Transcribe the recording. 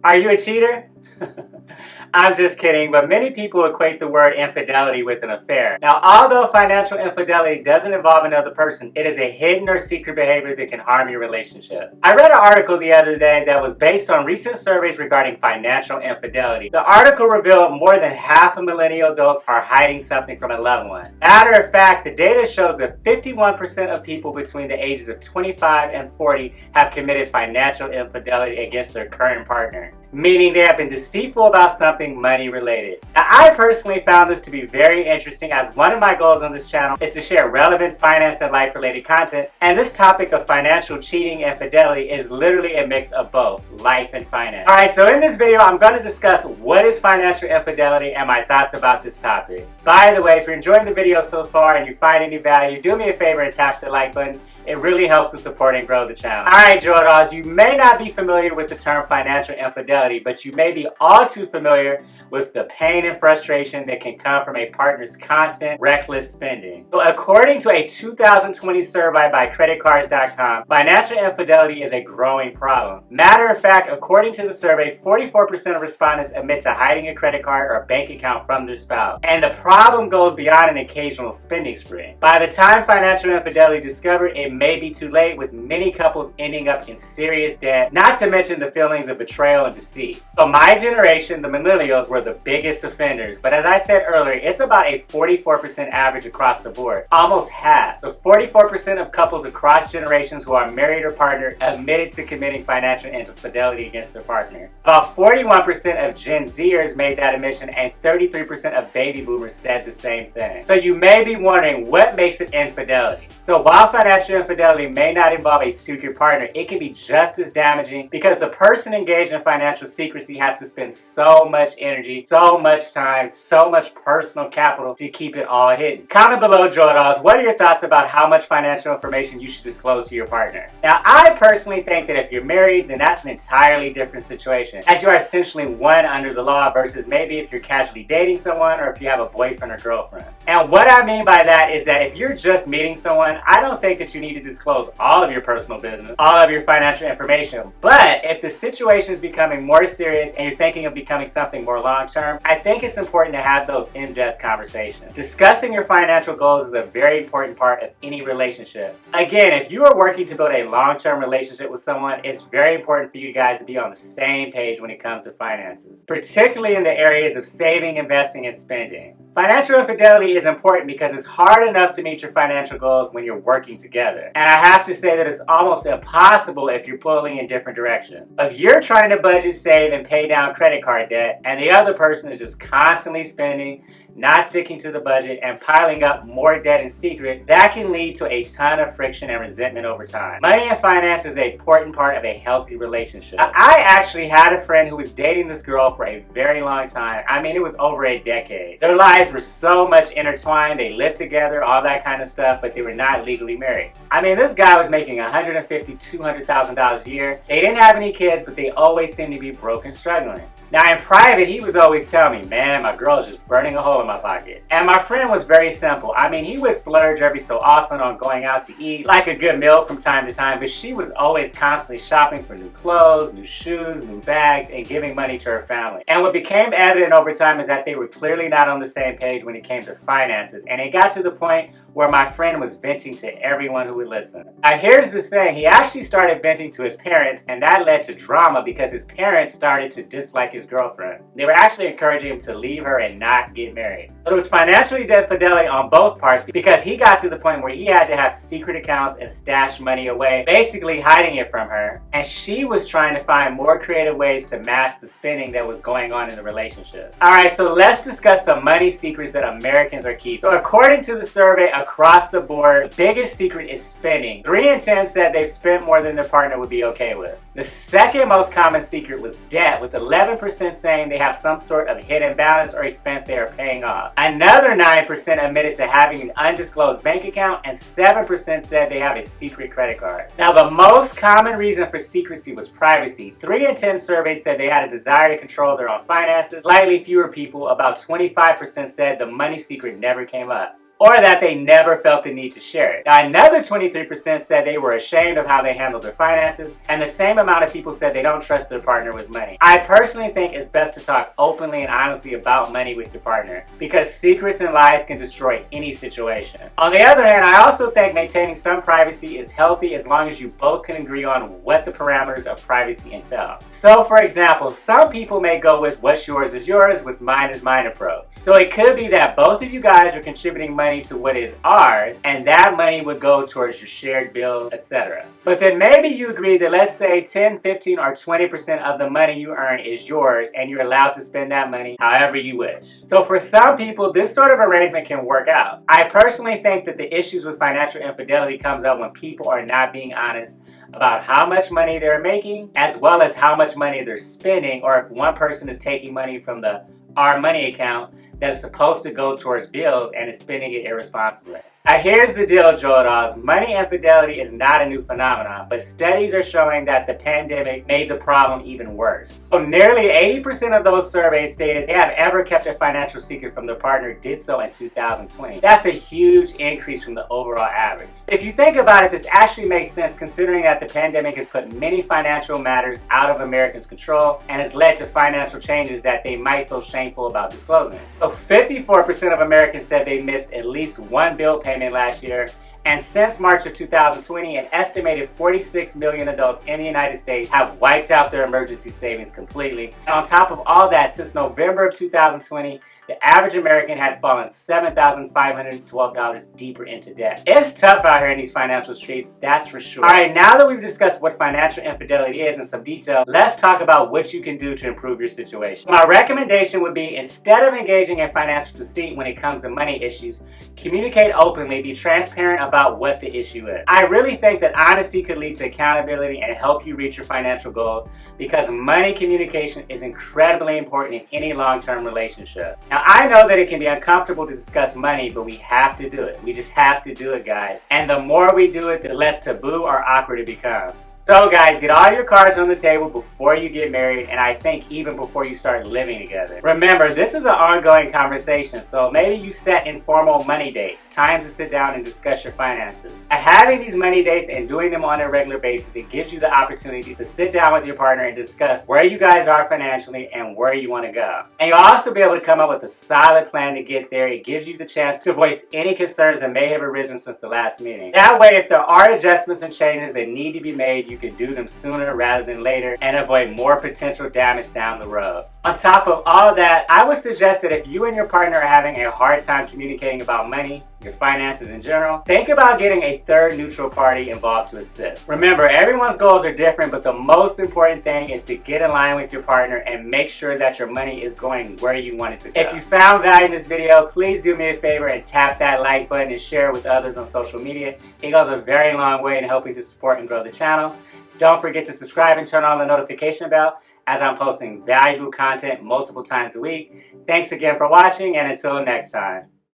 Are you a cheater? I'm just kidding, but many people equate the word infidelity with an affair. Now, although financial infidelity doesn't involve another person, it is a hidden or secret behavior that can harm your relationship. I read an article the other day that was based on recent surveys regarding financial infidelity. The article revealed more than half of millennial adults are hiding something from a loved one. Matter of fact, the data shows that 51% of people between the ages of 25 and 40 have committed financial infidelity against their current partner, meaning they have been deceitful about something money related. Now, I personally found this to be very interesting, as one of my goals on this channel is to share relevant finance and life related content, and this topic of financial cheating and fidelity is literally a mix of both life and finance. Alright, so in this video I'm going to discuss what is financial infidelity and my thoughts about this topic. By the way, if you're enjoying the video so far and you find any value, do me a favor and tap the like button. It really helps to support and grow the channel. Alright, Joe, you may not be familiar with the term financial infidelity, but you may be all too familiar with the pain and frustration that can come from a partner's constant, reckless spending. So according to a 2020 survey by creditcards.com, financial infidelity is a growing problem. Matter of fact, according to the survey, 44% of respondents admit to hiding a credit card or bank account from their spouse. And the problem goes beyond an occasional spending spree. By the time financial infidelity is discovered, it may be too late, with many couples ending up in serious debt, not to mention the feelings of betrayal and deceit. So my generation, the millennials, were the biggest offenders, but as I said earlier, it's about a 44% average across the board, almost half. So 44% of couples across generations who are married or partnered admitted to committing financial infidelity against their partner. About 41% of Gen Zers made that admission, and 33% of baby boomers said the same thing. So you may be wondering, what makes it infidelity? So while financial infidelity may not involve a secret partner, it can be just as damaging, because the person engaged in financial secrecy has to spend so much energy, so much time, so much personal capital to keep it all hidden. Comment below, Joe, what are your thoughts about how much financial information you should disclose to your partner? Now, I personally think that if you're married, then that's an entirely different situation, as you are essentially one under the law, versus maybe if you're casually dating someone or if you have a boyfriend or girlfriend. And what I mean by that is that if you're just meeting someone, I don't think that you need to disclose all of your personal business, all of your financial information. But if the situation is becoming more serious and you're thinking of becoming something more long-term, I think it's important to have those in-depth conversations. Discussing your financial goals is a very important part of any relationship. Again, if you are working to build a long-term relationship with someone, it's very important for you guys to be on the same page when it comes to finances, particularly in the areas of saving, investing, and spending. Financial infidelity is important because it's hard enough to meet your financial goals when you're working together. And I have to say that it's almost impossible if you're pulling in different directions. If you're trying to budget, save, and pay down credit card debt, and the other person is just constantly spending, not sticking to the budget, and piling up more debt in secret, that can lead to a ton of friction and resentment over time. Money and finance is an important part of a healthy relationship. I actually had a friend who was dating this girl for a very long time. I mean, it was over a decade. Their lives were so much intertwined, they lived together, all that kind of stuff, but they were not legally married. I mean, this guy was making $150,000, $200,000 a year. They didn't have any kids, but they always seemed to be broke and struggling. Now, in private, he was always telling me, man, my girl is just burning a hole in my pocket. And my friend was very simple. I mean, he would splurge every so often on going out to eat, like a good meal from time to time, but she was always constantly shopping for new clothes, new shoes, new bags, and giving money to her family. And what became evident over time is that they were clearly not on the same page when it came to finances. And it got to the point where my friend was venting to everyone who would listen. Now, here's the thing. He actually started venting to his parents, and that led to drama because his parents started to dislike his girlfriend. They were actually encouraging him to leave her and not get married. But it was financially infidelity on both parts, because he got to the point where he had to have secret accounts and stash money away, basically hiding it from her. And she was trying to find more creative ways to mask the spending that was going on in the relationship. Alright, so let's discuss the money secrets that Americans are keeping. So according to the survey, across the board, the biggest secret is spending. 3 in 10 said they've spent more than their partner would be okay with. The second most common secret was debt, with 11% saying they have some sort of hidden balance or expense they are paying off. Another 9% admitted to having an undisclosed bank account, and 7% said they have a secret credit card. Now, the most common reason for secrecy was privacy. 3 in 10 surveys said they had a desire to control their own finances. Slightly fewer people, about 25%, said the money secret never came up. or that they never felt the need to share it. Now, another 23% said they were ashamed of how they handled their finances, and the same amount of people said they don't trust their partner with money. I personally think it's best to talk openly and honestly about money with your partner, because secrets and lies can destroy any situation. On the other hand, I also think maintaining some privacy is healthy as long as you both can agree on what the parameters of privacy entail. So, for example, some people may go with what's yours is yours, what's mine is mine approach. So it could be that both of you guys are contributing money to what is ours, and that money would go towards your shared bill, etc. But then maybe you agree that, let's say 10, 15, or 20% of the money you earn is yours, and you're allowed to spend that money however you wish. So for some people, this sort of arrangement can work out. I personally think that the issues with financial infidelity comes up when people are not being honest about how much money they're making, as well as how much money they're spending, or if one person is taking money from the Our Money account that is supposed to go towards bills and is spending it irresponsibly. Now here's the deal, Joe dolls. Money infidelity is not a new phenomenon, but studies are showing that the pandemic made the problem even worse. So nearly 80% of those surveys stated they have ever kept a financial secret from their partner did so in 2020. That's a huge increase from the overall average. If you think about it, this actually makes sense considering that the pandemic has put many financial matters out of Americans' control and has led to financial changes that they might feel shameful about disclosing. So 54% of Americans said they missed at least one bill payment last year, and since March of 2020, an estimated 46 million adults in the United States have wiped out their emergency savings completely. And on top of all that, since November of 2020, the average American had fallen $7,512 deeper into debt. It's tough out here in these financial streets, that's for sure. Alright, now that we've discussed what financial infidelity is in some detail, let's talk about what you can do to improve your situation. My recommendation would be, instead of engaging in financial deceit when it comes to money issues, communicate openly, be transparent about what the issue is. I really think that honesty could lead to accountability and help you reach your financial goals, because money communication is incredibly important in any long-term relationship. Now, I know that it can be uncomfortable to discuss money, but we have to do it. We just have to do it, guys. And the more we do it, the less taboo or awkward it becomes. So guys, get all your cards on the table before you get married, and I think even before you start living together. Remember, this is an ongoing conversation, so maybe you set informal money dates, times to sit down and discuss your finances. And having these money dates and doing them on a regular basis, it gives you the opportunity to sit down with your partner and discuss where you guys are financially and where you want to go. And you'll also be able to come up with a solid plan to get there. It gives you the chance to voice any concerns that may have arisen since the last meeting. That way, if there are adjustments and changes that need to be made, you can do them sooner rather than later and avoid more potential damage down the road. On top of all that, I would suggest that if you and your partner are having a hard time communicating about money, your finances in general, think about getting a third neutral party involved to assist. Remember, everyone's goals are different, but the most important thing is to get in line with your partner and make sure that your money is going where you want it to go. If you found value in this video, please do me a favor and tap that like button and share it with others on social media. It goes a very long way in helping to support and grow the channel. Don't forget to subscribe and turn on the notification bell, as I'm posting valuable content multiple times a week. Thanks again for watching, and until next time.